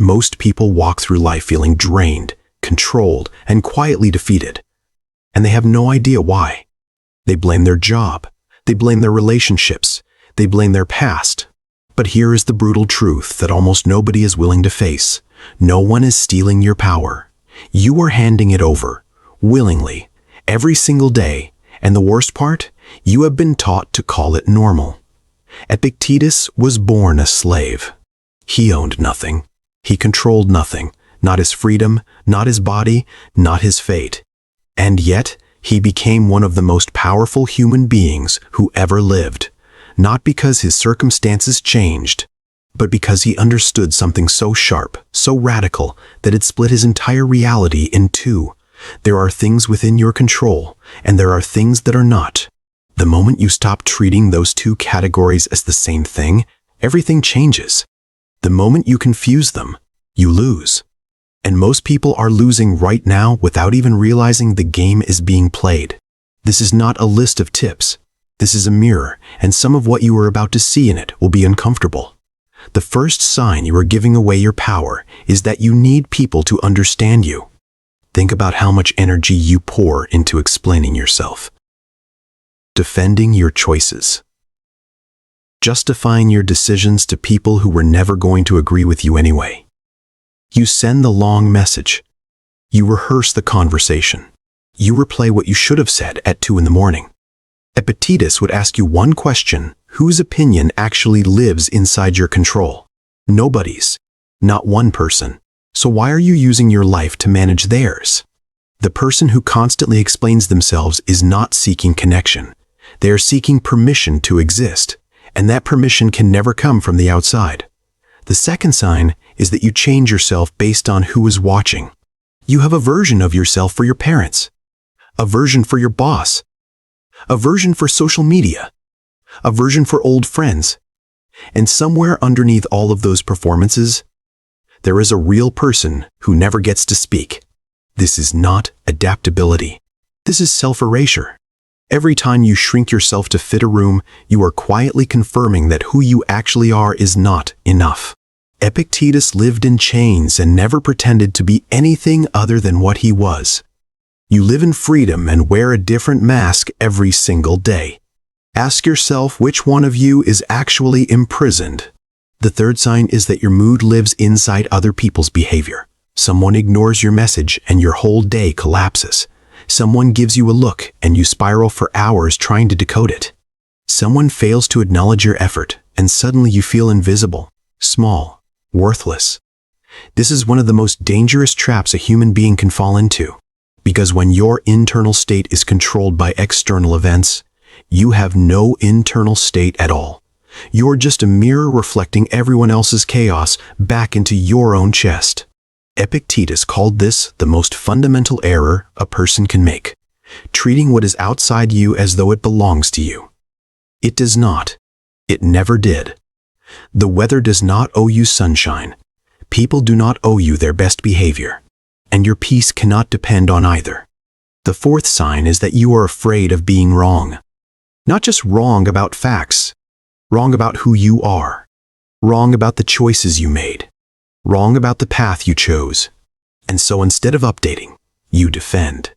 Most people walk through life feeling drained, controlled, and quietly defeated. And they have no idea why. They blame their job. They blame their relationships. They blame their past. But here is the brutal truth that almost nobody is willing to face. No one is stealing your power. You are handing it over, willingly, every single day. And the worst part, you have been taught to call it normal. Epictetus was born a slave. He owned nothing. He controlled nothing, not his freedom, not his body, not his fate. And yet, he became one of the most powerful human beings who ever lived, not because his circumstances changed, but because he understood something so sharp, so radical, that it split his entire reality in two. There are things within your control, and there are things that are not. The moment you stop treating those two categories as the same thing, everything changes. The moment you confuse them, you lose. And most people are losing right now without even realizing the game is being played. This is not a list of tips. This is a mirror, and some of what you are about to see in it will be uncomfortable. The first sign you are giving away your power is that you need people to understand you. Think about how much energy you pour into explaining yourself. Defending your choices. Justifying your decisions to people who were never going to agree with you anyway. You send the long message. You rehearse the conversation. You replay what you should have said at 2 a.m. Epictetus would ask you one question: whose opinion actually lives inside your control? Nobody's. Not one person. So why are you using your life to manage theirs? The person who constantly explains themselves is not seeking connection. They are seeking permission to exist, and that permission can never come from the outside. The second sign is that you change yourself based on who is watching. You have a version of yourself for your parents, a version for your boss, a version for social media, a version for old friends. And somewhere underneath all of those performances, there is a real person who never gets to speak. This is not adaptability. This is self-erasure. Every time you shrink yourself to fit a room, you are quietly confirming that who you actually are is not enough. Epictetus lived in chains and never pretended to be anything other than what he was. You live in freedom and wear a different mask every single day. Ask yourself which one of you is actually imprisoned. The third sign is that your mood lives inside other people's behavior. Someone ignores your message and your whole day collapses. Someone gives you a look and you spiral for hours trying to decode it. Someone fails to acknowledge your effort and suddenly you feel invisible, small, worthless. This is one of the most dangerous traps a human being can fall into, because when your internal state is controlled by external events, you have no internal state at all. You're just a mirror reflecting everyone else's chaos back into your own chest. Epictetus called this the most fundamental error a person can make, treating what is outside you as though it belongs to you. It does not. It never did. The weather does not owe you sunshine. People do not owe you their best behavior. And your peace cannot depend on either. The fourth sign is that you are afraid of being wrong. Not just wrong about facts, wrong about who you are, wrong about the choices you made, wrong about the path you chose. And so instead of updating, you defend.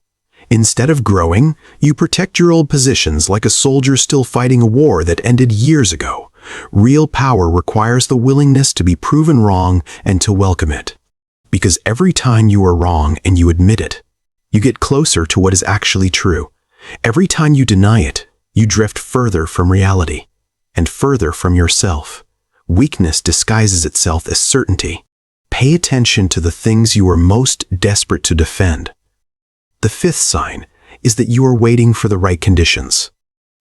Instead of growing, you protect your old positions like a soldier still fighting a war that ended years ago. Real power requires the willingness to be proven wrong and to welcome it. Because every time you are wrong and you admit it, you get closer to what is actually true. Every time you deny it, you drift further from reality and further from yourself. Weakness disguises itself as certainty. Pay attention to the things you are most desperate to defend. The fifth sign is that you are waiting for the right conditions.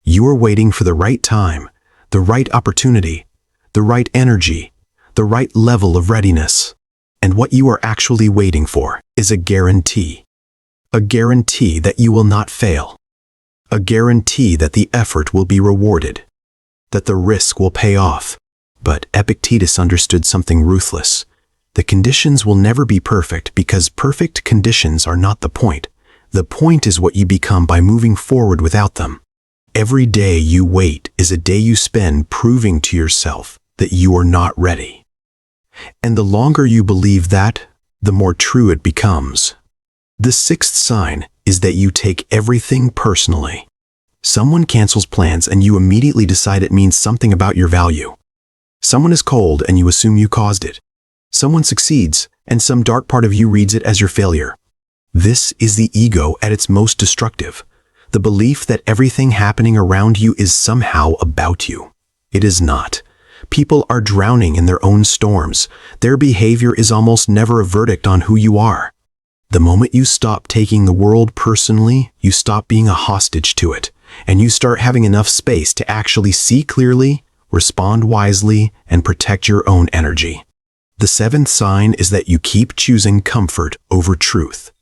You are waiting for the right time, the right opportunity, the right energy, the right level of readiness. And what you are actually waiting for is a guarantee. A guarantee that you will not fail. A guarantee that the effort will be rewarded, that the risk will pay off. But Epictetus understood something ruthless. The conditions will never be perfect because perfect conditions are not the point. The point is what you become by moving forward without them. Every day you wait is a day you spend proving to yourself that you are not ready. And the longer you believe that, the more true it becomes. The sixth sign is that you take everything personally. Someone cancels plans and you immediately decide it means something about your value. Someone is cold and you assume you caused it. Someone succeeds and some dark part of you reads it as your failure. This is the ego at its most destructive. The belief that everything happening around you is somehow about you. It is not. People are drowning in their own storms. Their behavior is almost never a verdict on who you are. The moment you stop taking the world personally, you stop being a hostage to it, and you start having enough space to actually see clearly, respond wisely, and protect your own energy. The seventh sign is that you keep choosing comfort over truth.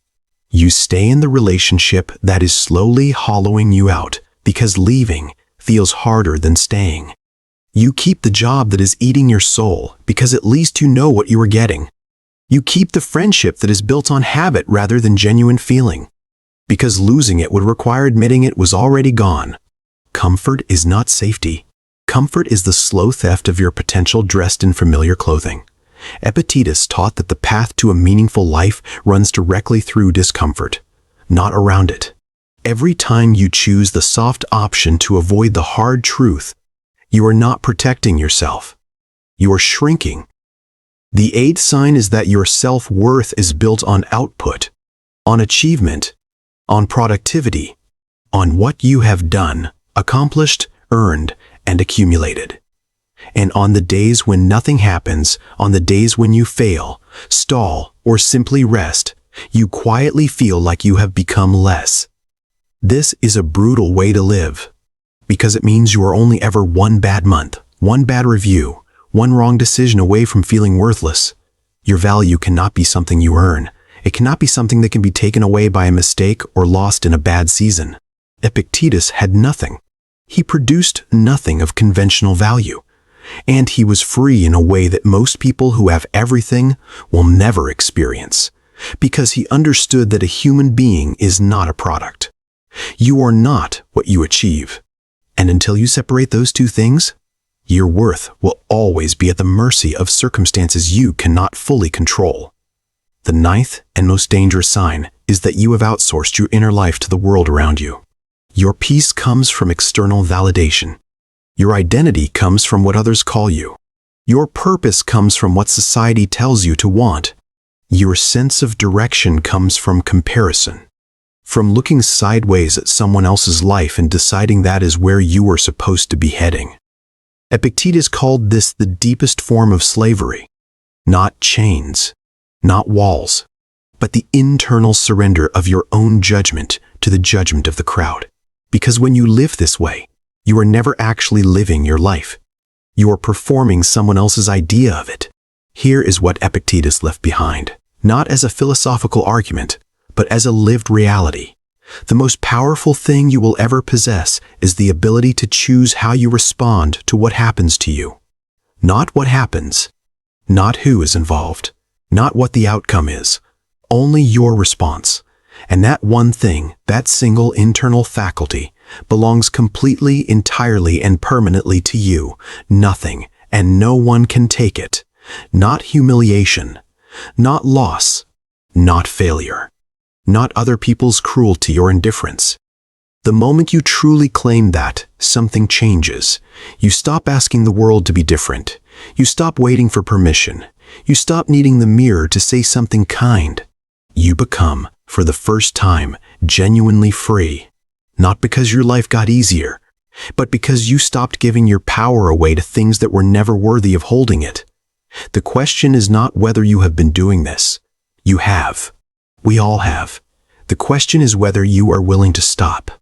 You stay in the relationship that is slowly hollowing you out because leaving feels harder than staying. You keep the job that is eating your soul because at least you know what you are getting. You keep the friendship that is built on habit rather than genuine feeling, because losing it would require admitting it was already gone. Comfort is not safety. Comfort is the slow theft of your potential dressed in familiar clothing. Epictetus taught that the path to a meaningful life runs directly through discomfort, not around it. Every time you choose the soft option to avoid the hard truth, you are not protecting yourself. You are shrinking. The eighth sign is that your self-worth is built on output, on achievement, on productivity, on what you have done, accomplished, earned, and accumulated. And on the days when nothing happens, on the days when you fail, stall, or simply rest, you quietly feel like you have become less. This is a brutal way to live, because it means you are only ever one bad month, one bad review, one wrong decision away from feeling worthless. Your value cannot be something you earn. It cannot be something that can be taken away by a mistake or lost in a bad season. Epictetus had nothing. He produced nothing of conventional value. And he was free in a way that most people who have everything will never experience, because he understood that a human being is not a product. You are not what you achieve. And until you separate those two things, your worth will always be at the mercy of circumstances you cannot fully control. The ninth and most dangerous sign is that you have outsourced your inner life to the world around you. Your peace comes from external validation. Your identity comes from what others call you. Your purpose comes from what society tells you to want. Your sense of direction comes from comparison, from looking sideways at someone else's life and deciding that is where you are supposed to be heading. Epictetus called this the deepest form of slavery. Not chains, not walls, but the internal surrender of your own judgment to the judgment of the crowd. Because when you live this way, you are never actually living your life. You are performing someone else's idea of it. Here is what Epictetus left behind, not as a philosophical argument, but as a lived reality. The most powerful thing you will ever possess is the ability to choose how you respond to what happens to you. Not what happens, not who is involved, not what the outcome is, only your response. And that one thing, that single internal faculty, belongs completely, entirely, and permanently to you. Nothing and no one can take it. Not humiliation, not loss, not failure, not other people's cruelty or indifference. The moment you truly claim that, something changes. You stop asking the world to be different. You stop waiting for permission. You stop needing the mirror to say something kind. You become, for the first time, genuinely free. Not because your life got easier, but because you stopped giving your power away to things that were never worthy of holding it. The question is not whether you have been doing this. You have. We all have. The question is whether you are willing to stop.